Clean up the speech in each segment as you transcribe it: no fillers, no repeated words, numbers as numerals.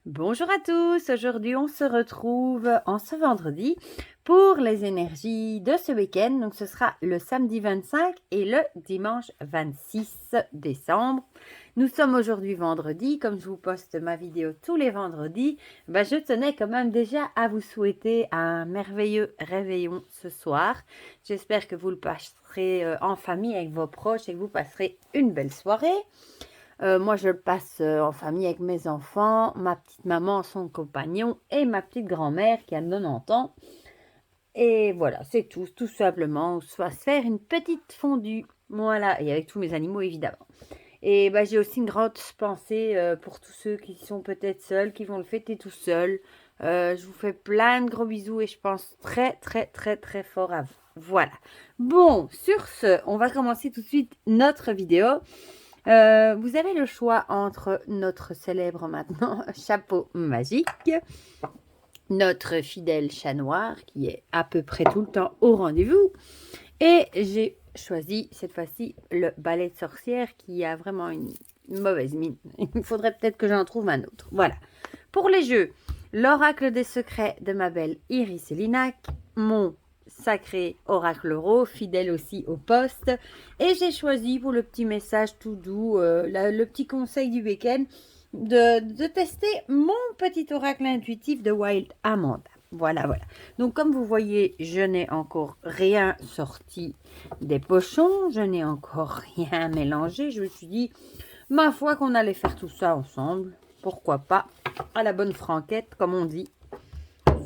Bonjour à tous, aujourd'hui on se retrouve en ce vendredi pour les énergies de ce week-end. Donc ce sera le samedi 25 et le dimanche 26 décembre. Nous sommes aujourd'hui vendredi, comme je vous poste ma vidéo tous les vendredis, je tenais quand même déjà à vous souhaiter un merveilleux réveillon ce soir. J'espère que vous le passerez en famille avec vos proches et que vous passerez une belle soirée. Moi, je le passe en famille avec mes enfants, ma petite maman, son compagnon et ma petite grand-mère qui a 90 ans. Et voilà, c'est tout simplement. On se va se faire une petite fondue. Voilà, et avec tous mes animaux évidemment. Et j'ai aussi une grande pensée pour tous ceux qui sont peut-être seuls, qui vont le fêter tout seuls. Je vous fais plein de gros bisous et je pense très très très très fort à vous. Voilà. Bon, sur ce, on va commencer tout de suite notre vidéo. Vous avez le choix entre notre célèbre maintenant chapeau magique, notre fidèle chat noir qui est à peu près tout le temps au rendez-vous, et j'ai choisi cette fois-ci le balai de sorcière qui a vraiment une mauvaise mine. Il faudrait peut-être que j'en trouve un autre. Voilà. Pour les jeux, l'oracle des secrets de ma belle Iris Elinac, mon sacré oracle euro, fidèle aussi au poste. Et j'ai choisi pour le petit message tout doux, le petit conseil du week-end, de tester mon petit oracle intuitif de Wild Amanda. Voilà. Donc, comme vous voyez, je n'ai encore rien sorti des pochons. Je n'ai encore rien mélangé. Je me suis dit, ma foi, qu'on allait faire tout ça ensemble. Pourquoi pas? À la bonne franquette, comme on dit.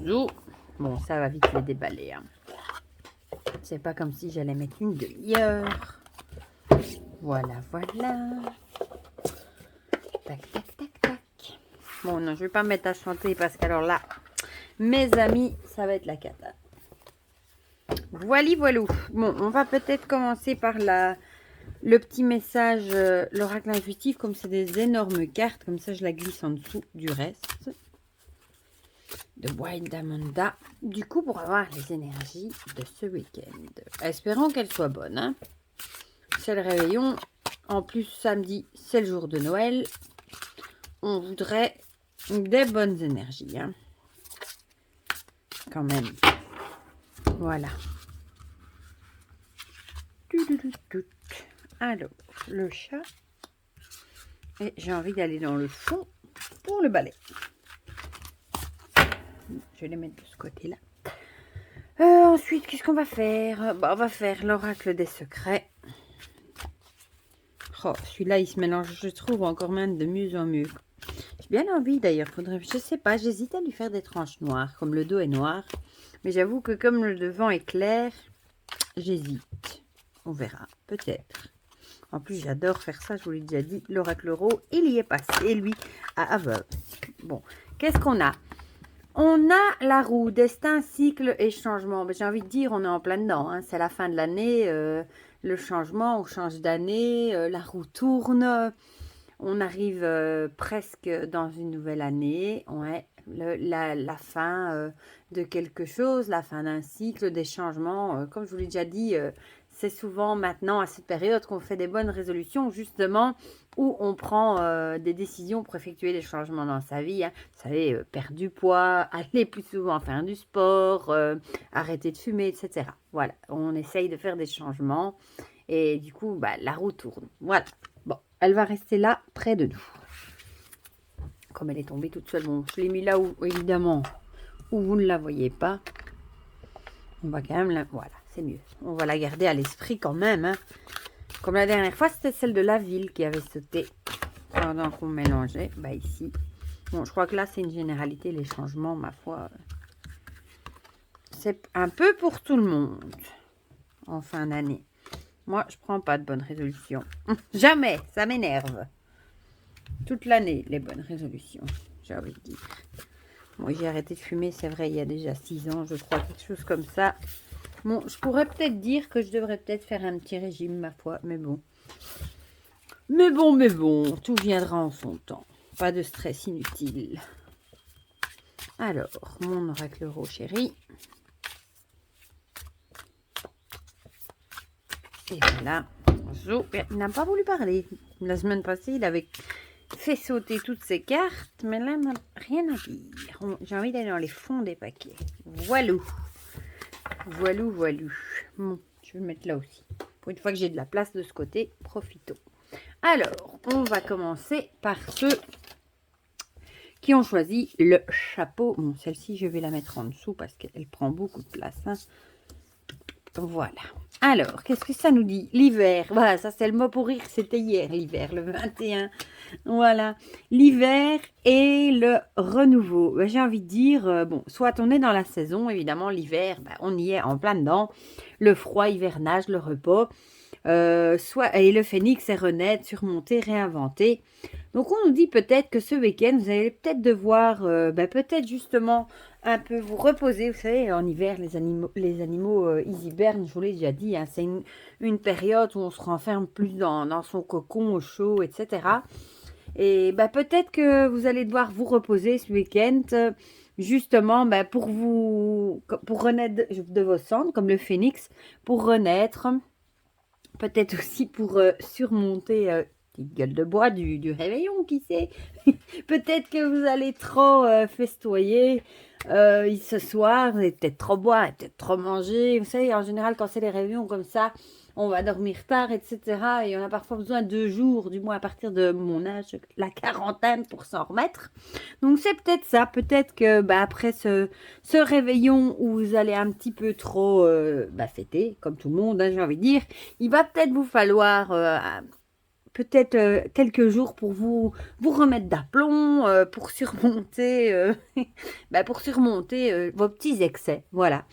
Zou. Bon, ça va vite les déballer. Hein. C'est pas comme si j'allais mettre une demi-heure. Voilà. Tac. Bon, non, je vais pas me mettre à chanter parce qu'alors là, mes amis, ça va être la cata. Voilou. Bon, on va peut-être commencer par le petit message, l'oracle intuitif, comme c'est des énormes cartes, comme ça je la glisse en dessous du reste. De Wild Amanda. Du coup, pour avoir les énergies de ce week-end. Espérons qu'elles soient bonnes. Hein. C'est le réveillon. En plus, samedi, c'est le jour de Noël. On voudrait des bonnes énergies. Hein. Quand même. Voilà. Alors, le chat. Et j'ai envie d'aller dans le fond pour le balai. Je vais les mettre de ce côté-là. Ensuite, qu'est-ce qu'on va faire? On va faire l'oracle des secrets. Oh, celui-là, il se mélange, je trouve, encore même de mieux en mieux. J'ai bien envie, d'ailleurs. Je sais pas, j'hésite à lui faire des tranches noires, comme le dos est noir. Mais j'avoue que comme le devant est clair, j'hésite. On verra, peut-être. En plus, j'adore faire ça, je vous l'ai déjà dit. L'oracle euro, il y est passé, lui, à aveugle. Bon, qu'est-ce qu'on a? On a la roue, destin, cycle et changement. J'ai envie de dire, on est en plein dedans. Hein. C'est la fin de l'année, le changement, on change d'année, la roue tourne. On arrive presque dans une nouvelle année. Ouais, la fin de quelque chose, la fin d'un cycle, des changements. Comme je vous l'ai déjà dit, c'est souvent maintenant à cette période qu'on fait des bonnes résolutions, justement, où on prend des décisions pour effectuer des changements dans sa vie. Hein. Vous savez, perdre du poids, aller plus souvent faire du sport, arrêter de fumer, etc. Voilà, on essaye de faire des changements et du coup, la roue tourne. Voilà, bon, elle va rester là, près de nous. Comme elle est tombée toute seule, bon, je l'ai mis là où, évidemment, où vous ne la voyez pas. On va quand même la... Voilà, c'est mieux. On va la garder à l'esprit quand même. Hein. Comme la dernière fois, c'était celle de la ville qui avait sauté pendant qu'on mélangeait. Ici. Bon, je crois que là, c'est une généralité. Les changements, ma foi, c'est un peu pour tout le monde en fin d'année. Moi, je prends pas de bonnes résolutions. Jamais, ça m'énerve. Toute l'année, les bonnes résolutions, j'ai envie de dire. Moi, j'ai arrêté de fumer, c'est vrai, il y a déjà 6 ans, je crois, quelque chose comme ça. Bon, je pourrais peut-être dire que je devrais peut-être faire un petit régime, ma foi, mais bon. Mais bon, tout viendra en son temps. Pas de stress inutile. Alors, mon oracle euro chéri. Et voilà. Il n'a pas voulu parler. La semaine passée, il avait fait sauter toutes ces cartes, mais là, rien à dire. J'ai envie d'aller dans les fonds des paquets. Voilou. Voilou, voilou. Bon, je vais le mettre là aussi. Pour une fois que j'ai de la place de ce côté, profitons. Alors, on va commencer par ceux qui ont choisi le chapeau. Bon, celle-ci, je vais la mettre en dessous parce qu'elle prend beaucoup de place. Hein. Voilà. Alors, qu'est-ce que ça nous dit? L'hiver. Voilà, ça c'est le mot pour rire. C'était hier, l'hiver, le 21. Voilà. L'hiver et le renouveau. Ben, j'ai envie de dire, bon, soit on est dans la saison, évidemment, l'hiver, ben, on y est en plein dedans. Le froid, hivernage, le repos. Soit, et le phénix est renaître, surmonter, réinventer. Donc, on nous dit peut-être que ce week-end, vous allez peut-être devoir, peut-être justement un peu vous reposer. Vous savez, en hiver, les animaux ils hibernent, je vous l'ai déjà dit. Hein, c'est une période où on se renferme plus dans son cocon au chaud, etc. Et peut-être que vous allez devoir vous reposer ce week-end, justement pour renaître de vos cendres, comme le phénix, pour renaître. Peut-être aussi pour surmonter petite gueule de bois du réveillon, qui sait. Peut-être que vous allez trop festoyer ce soir, vous allez peut-être trop boire, peut-être trop manger. Vous savez, en général, quand c'est les réveillons comme ça, on va dormir tard, etc. Et on a parfois besoin de 2 jours, du moins à partir de mon âge, la quarantaine, pour s'en remettre. Donc c'est peut-être ça, peut-être que après ce réveillon où vous allez un petit peu trop fêter, comme tout le monde, hein, j'ai envie de dire, il va peut-être vous falloir peut-être quelques jours pour vous remettre d'aplomb, pour surmonter, vos petits excès, voilà.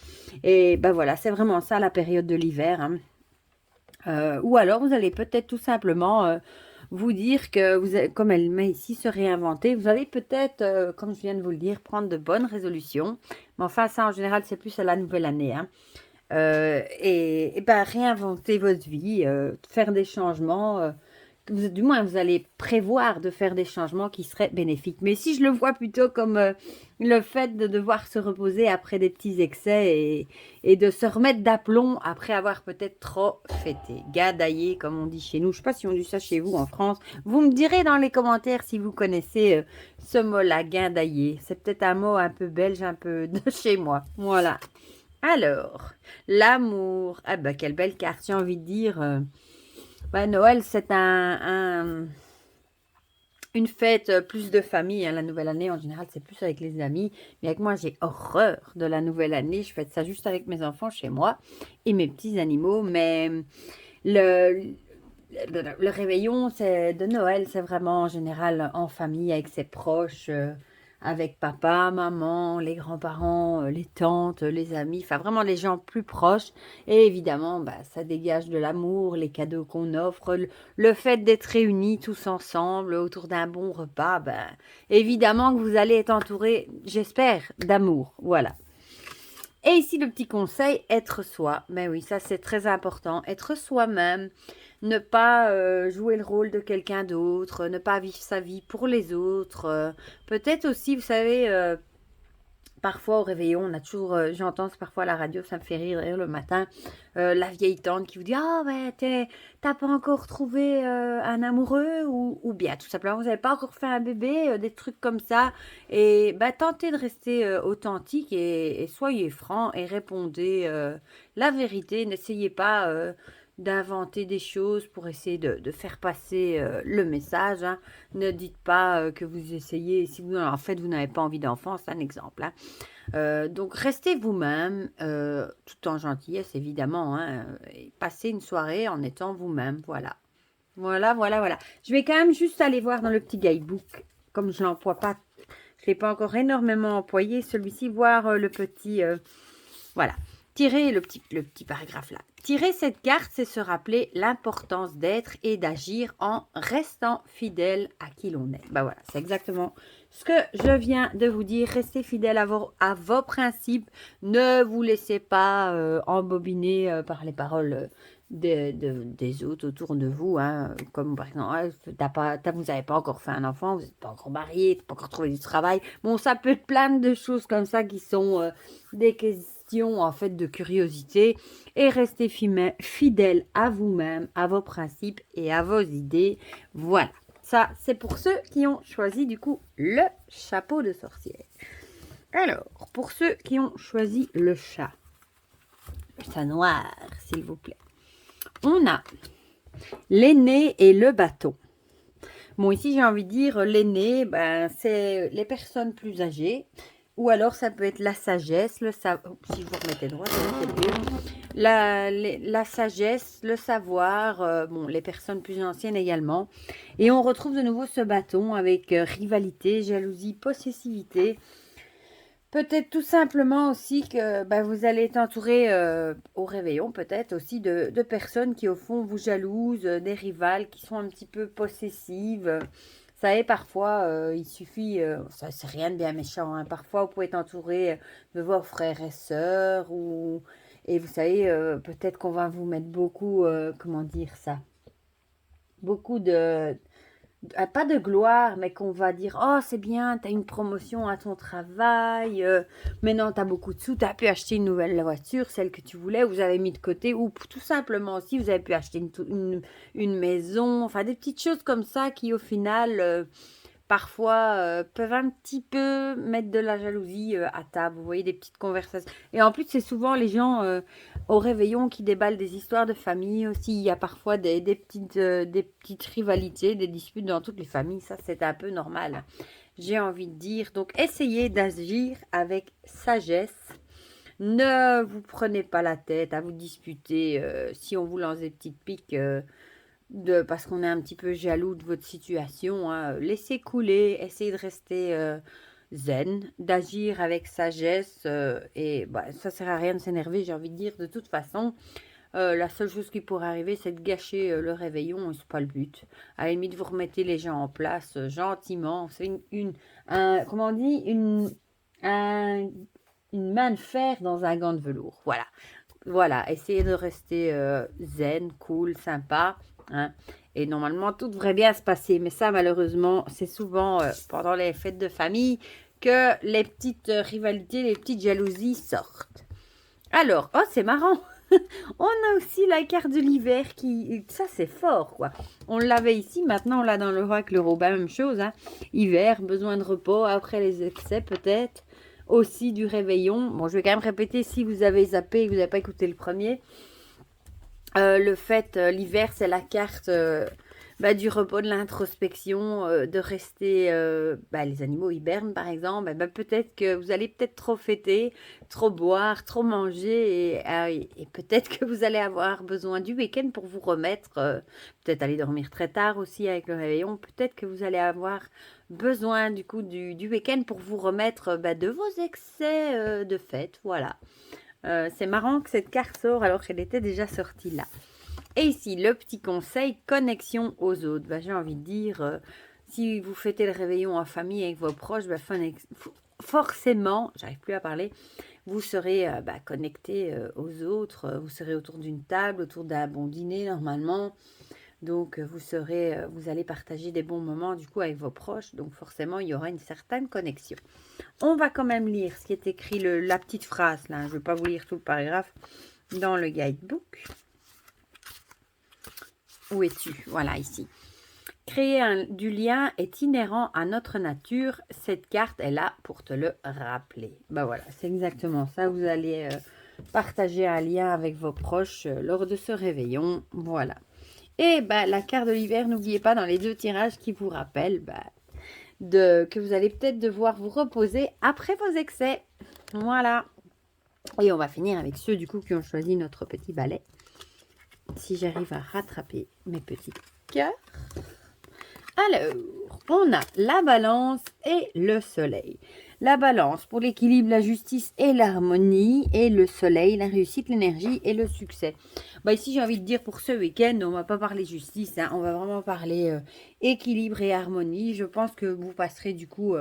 Et voilà, c'est vraiment ça la période de l'hiver, hein. Ou alors vous allez peut-être tout simplement vous dire que vous avez, comme elle met ici, se réinventer. Vous allez peut-être, comme je viens de vous le dire, prendre de bonnes résolutions. Mais enfin, ça en général, c'est plus à la nouvelle année. Hein. Réinventer votre vie, faire des changements. Du moins, vous allez prévoir de faire des changements qui seraient bénéfiques. Mais si je le vois plutôt comme le fait de devoir se reposer après des petits excès et de se remettre d'aplomb après avoir peut-être trop fêté. Gadaillé, comme on dit chez nous. Je ne sais pas si on dit ça chez vous en France. Vous me direz dans les commentaires si vous connaissez ce mot-là, guindailler. C'est peut-être un mot un peu belge, un peu de chez moi. Voilà. Alors, l'amour. Ah quelle belle carte, j'ai envie de dire... Noël, c'est une fête plus de famille. Hein. La nouvelle année, en général, c'est plus avec les amis. Mais avec moi, j'ai horreur de la nouvelle année. Je fête ça juste avec mes enfants chez moi et mes petits animaux. Mais le réveillon de Noël, c'est vraiment en général en famille, avec ses proches, avec papa, maman, les grands-parents, les tantes, les amis, enfin vraiment les gens plus proches. Et évidemment, ça dégage de l'amour, les cadeaux qu'on offre, le fait d'être réunis tous ensemble autour d'un bon repas, évidemment que vous allez être entourés, j'espère, d'amour. Voilà. Et ici, le petit conseil, être soi. Mais oui, ça c'est très important. Être soi-même. Ne pas jouer le rôle de quelqu'un d'autre, ne pas vivre sa vie pour les autres. Peut-être aussi, vous savez, parfois au réveillon, on a toujours, j'entends parfois à la radio, ça me fait rire le matin, la vieille tante qui vous dit « Ah, t'as pas encore trouvé un amoureux ?» ou bien tout simplement, vous n'avez pas encore fait un bébé, des trucs comme ça. Et tentez de rester authentique et soyez franc et répondez la vérité. N'essayez pas... d'inventer des choses pour essayer de faire passer le message. Hein. Ne dites pas que vous essayez, si vous en fait vous n'avez pas envie d'enfant, c'est un exemple. Hein. Donc restez vous-même, tout en gentillesse évidemment, hein, et passez une soirée en étant vous-même, voilà. Voilà. Je vais quand même juste aller voir dans le petit guidebook, comme je ne l'emploie pas, je ne l'ai pas encore énormément employé, celui-ci, voir le petit... voilà. Tirer le petit paragraphe là. Tirer cette carte, c'est se rappeler l'importance d'être et d'agir en restant fidèle à qui l'on est. Voilà, c'est exactement ce que je viens de vous dire. Restez fidèle à vos principes. Ne vous laissez pas embobiner par les paroles des autres autour de vous. Hein. Comme par exemple, vous n'avez pas encore fait un enfant, vous n'êtes pas encore marié, vous n'avez pas encore trouvé du travail. Bon, ça peut être plein de choses comme ça qui sont des questions en fait de curiosité, et restez fidèle à vous-même, à vos principes et à vos idées. Voilà. ça, c'est pour ceux qui ont choisi du coup le chapeau de sorcière. Alors, pour ceux qui ont choisi le chat noir, s'il vous plaît, on a l'aîné et le bâton. Bon, ici, j'ai envie de dire, l'aîné, ben, c'est les personnes plus âgées. Ou alors, ça peut être la sagesse, si vous remettez droit, c'est mieux. La sagesse, le savoir, bon, les personnes plus anciennes également. Et on retrouve de nouveau ce bâton avec rivalité, jalousie, possessivité. Peut-être tout simplement aussi que bah, vous allez être entouré au réveillon, peut-être aussi de personnes qui au fond vous jalousent, des rivales qui sont un petit peu possessives. Vous savez, parfois, il suffit, ça c'est rien de bien méchant, hein, parfois vous pouvez être entouré de vos frères et sœurs, et vous savez, peut-être qu'on va vous mettre beaucoup, comment dire ça, beaucoup de pas de gloire, mais qu'on va dire, oh c'est bien, tu as une promotion à ton travail, maintenant tu as beaucoup de sous, tu as pu acheter une nouvelle voiture, celle que tu voulais, vous avez mis de côté, ou tout simplement aussi, vous avez pu acheter une maison, enfin des petites choses comme ça qui au final, parfois, peuvent un petit peu mettre de la jalousie à table. Vous voyez, des petites conversations. Et en plus, c'est souvent les gens au réveillon qui déballent des histoires de famille aussi. Il y a parfois des petites rivalités, des disputes dans toutes les familles. Ça, c'est un peu normal, j'ai envie de dire. Donc, essayez d'agir avec sagesse. Ne vous prenez pas la tête à vous disputer si on vous lance des petites piques. Parce qu'on est un petit peu jaloux de votre situation, hein. Laissez couler, essayez de rester zen, d'agir avec sagesse, et bah, ça sert à rien de s'énerver, j'ai envie de dire, de toute façon. La seule chose qui pourrait arriver, c'est de gâcher le réveillon, et c'est pas le but. À la limite, vous remettez les gens en place gentiment. C'est comment on dit, une main de fer dans un gant de velours. Voilà, essayez de rester zen, cool, sympa. Hein. Et normalement, tout devrait bien se passer. Mais ça, malheureusement, c'est souvent pendant les fêtes de famille que les petites rivalités, les petites jalousies sortent. Alors, oh, c'est marrant. On a aussi la carte de l'hiver qui... Ça, c'est fort, quoi. On l'avait ici, maintenant, on l'a dans l'oracle Robin, même chose. Hein. Hiver, besoin de repos, après les excès, peut-être. Aussi du réveillon. Bon, je vais quand même répéter si vous avez zappé et que vous n'avez pas écouté le premier. Le fait, l'hiver, c'est la carte du repos, de l'introspection, de rester... les animaux hibernent, par exemple. Peut-être que vous allez peut-être trop fêter, trop boire, trop manger. Et peut-être que vous allez avoir besoin du week-end pour vous remettre. Peut-être aller dormir très tard aussi avec le réveillon. Peut-être que vous allez avoir besoin du coup du week-end pour vous remettre de vos excès de fête. Voilà. C'est marrant que cette carte sort alors qu'elle était déjà sortie là. Et ici, le petit conseil, connexion aux autres. J'ai envie de dire, si vous fêtez le réveillon en famille avec vos proches, forcément, j'arrive plus à parler, vous serez connecté aux autres. Vous serez autour d'une table, autour d'un bon dîner normalement. Donc, vous allez partager des bons moments du coup avec vos proches. Donc, forcément, il y aura une certaine connexion. On va quand même lire ce qui est écrit, la petite phrase là. Je ne vais pas vous lire tout le paragraphe dans le guidebook. Où es-tu? Voilà, ici. Créer du lien est inhérent à notre nature. Cette carte est là pour te le rappeler. Voilà, c'est exactement ça. Vous allez partager un lien avec vos proches lors de ce réveillon. Voilà. Et la carte de l'hiver, n'oubliez pas dans les deux tirages qui vous rappellent que vous allez peut-être devoir vous reposer après vos excès. Voilà. Et on va finir avec ceux du coup qui ont choisi notre petit balai. Si j'arrive à rattraper mes petits cœurs. Alors, on a la balance et le soleil. La balance pour l'équilibre, la justice et l'harmonie. Et le soleil, la réussite, l'énergie et le succès. Ici, j'ai envie de dire pour ce week-end, on ne va pas parler justice. Hein, on va vraiment parler équilibre et harmonie. Je pense que vous passerez du coup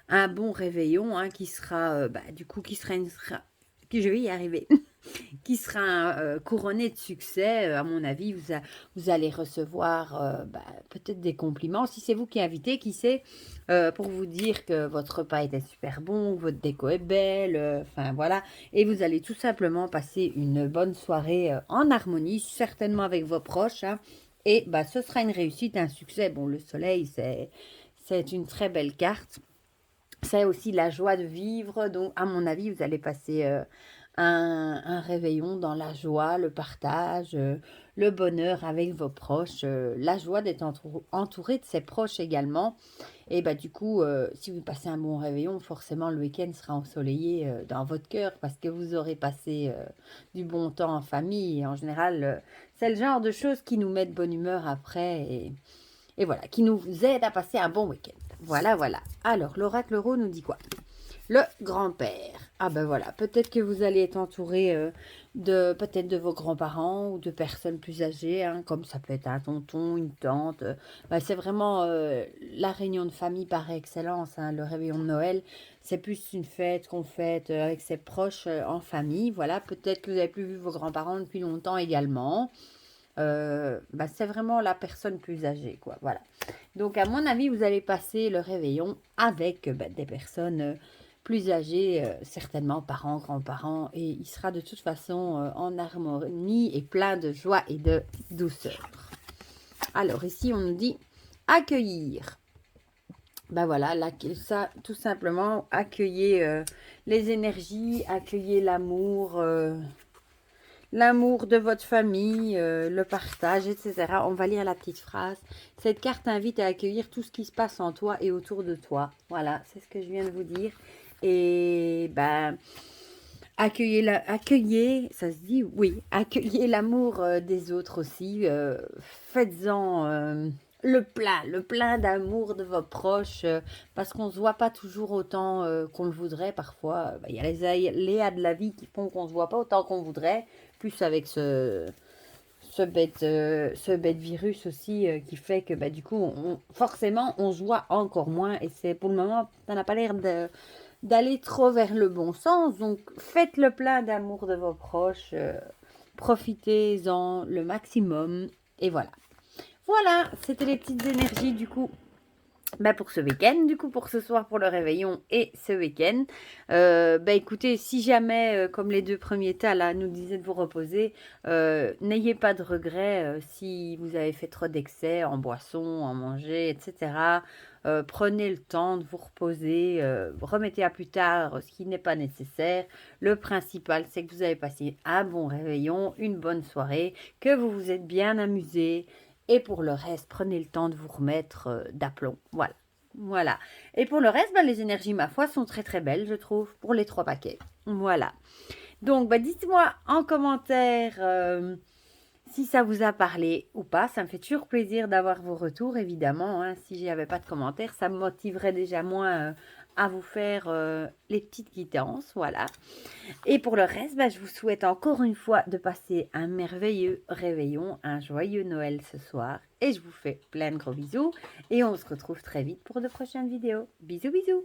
un bon réveillon qui sera, je vais y arriver. Qui sera couronné de succès. À mon avis, vous allez recevoir peut-être des compliments. Si c'est vous qui invitez, qui sait, pour vous dire que votre repas était super bon, que votre déco est belle, voilà. Et vous allez tout simplement passer une bonne soirée en harmonie, certainement avec vos proches. Hein. Et bah, ce sera une réussite, un succès. Bon, le soleil, c'est une très belle carte. C'est aussi la joie de vivre. Donc, à mon avis, vous allez passer un réveillon dans la joie, le partage, le bonheur avec vos proches, la joie d'être entouré de ses proches également. Et bah, du coup, si vous passez un bon réveillon, forcément, le week-end sera ensoleillé dans votre cœur parce que vous aurez passé du bon temps en famille. Et en général, c'est le genre de choses qui nous met de bonne humeur après. Et voilà, qui nous aide à passer un bon week-end. Voilà, voilà. Alors, l'oracle Euro nous dit quoi? Le grand-père. Ah ben voilà, peut-être que vous allez être entouré peut-être de vos grands-parents ou de personnes plus âgées, hein, comme ça peut être un tonton, une tante. Ben, c'est vraiment la réunion de famille par excellence, hein, le réveillon de Noël. C'est plus une fête qu'on fête avec ses proches en famille. Voilà, peut-être que vous n'avez plus vu vos grands-parents depuis longtemps également. Bah, c'est vraiment la personne plus âgée, quoi. Voilà. Donc, à mon avis, vous allez passer le réveillon avec bah, des personnes plus âgées, certainement parents, grands-parents, et il sera de toute façon en harmonie et plein de joie et de douceur. Alors, ici, on nous dit accueillir. Ben voilà, là, ça, tout simplement, accueillir les énergies, accueillir l'amour. L'amour de votre famille, le partage, etc. On va lire la petite phrase. Cette carte invite à accueillir tout ce qui se passe en toi et autour de toi. Voilà, c'est ce que je viens de vous dire. Et ben, accueillez, ça se dit, oui, accueillez l'amour des autres aussi. Faites-en le plein d'amour de vos proches, parce qu'on ne se voit pas toujours autant qu'on le voudrait. Parfois, il y a les aléas de la vie qui font qu'on ne se voit pas autant qu'on voudrait. Plus avec ce bête virus aussi qui fait que bah, du coup, forcément, on se voit encore moins. Et c'est pour le moment, ça n'a pas l'air d'aller trop vers le bon sens. Donc, faites le plein d'amour de vos proches. Profitez-en le maximum. Et voilà. Voilà, c'était les petites énergies du coup bah pour ce week-end, du coup pour ce soir pour le réveillon et ce week-end. Bah écoutez, si jamais, comme les deux premiers tas là nous disaient de vous reposer, n'ayez pas de regrets si vous avez fait trop d'excès en boisson, en manger, etc. Prenez le temps de vous reposer, remettez à plus tard ce qui n'est pas nécessaire. Le principal, c'est que vous avez passé un bon réveillon, une bonne soirée, que vous vous êtes bien amusé. Et pour le reste, prenez le temps de vous remettre d'aplomb. Voilà. Voilà. Et pour le reste, bah, les énergies, ma foi, sont très très belles, je trouve, pour les 3 paquets. Voilà. Donc, bah, dites-moi en commentaire si ça vous a parlé ou pas. Ça me fait toujours plaisir d'avoir vos retours, évidemment. Hein. Si j'y avais pas de commentaires, ça me motiverait déjà moins à vous faire les petites quittances. Voilà. Et pour le reste, bah, je vous souhaite encore une fois de passer un merveilleux réveillon, un joyeux Noël ce soir. Et je vous fais plein de gros bisous. Et on se retrouve très vite pour de prochaines vidéos. Bisous, bisous!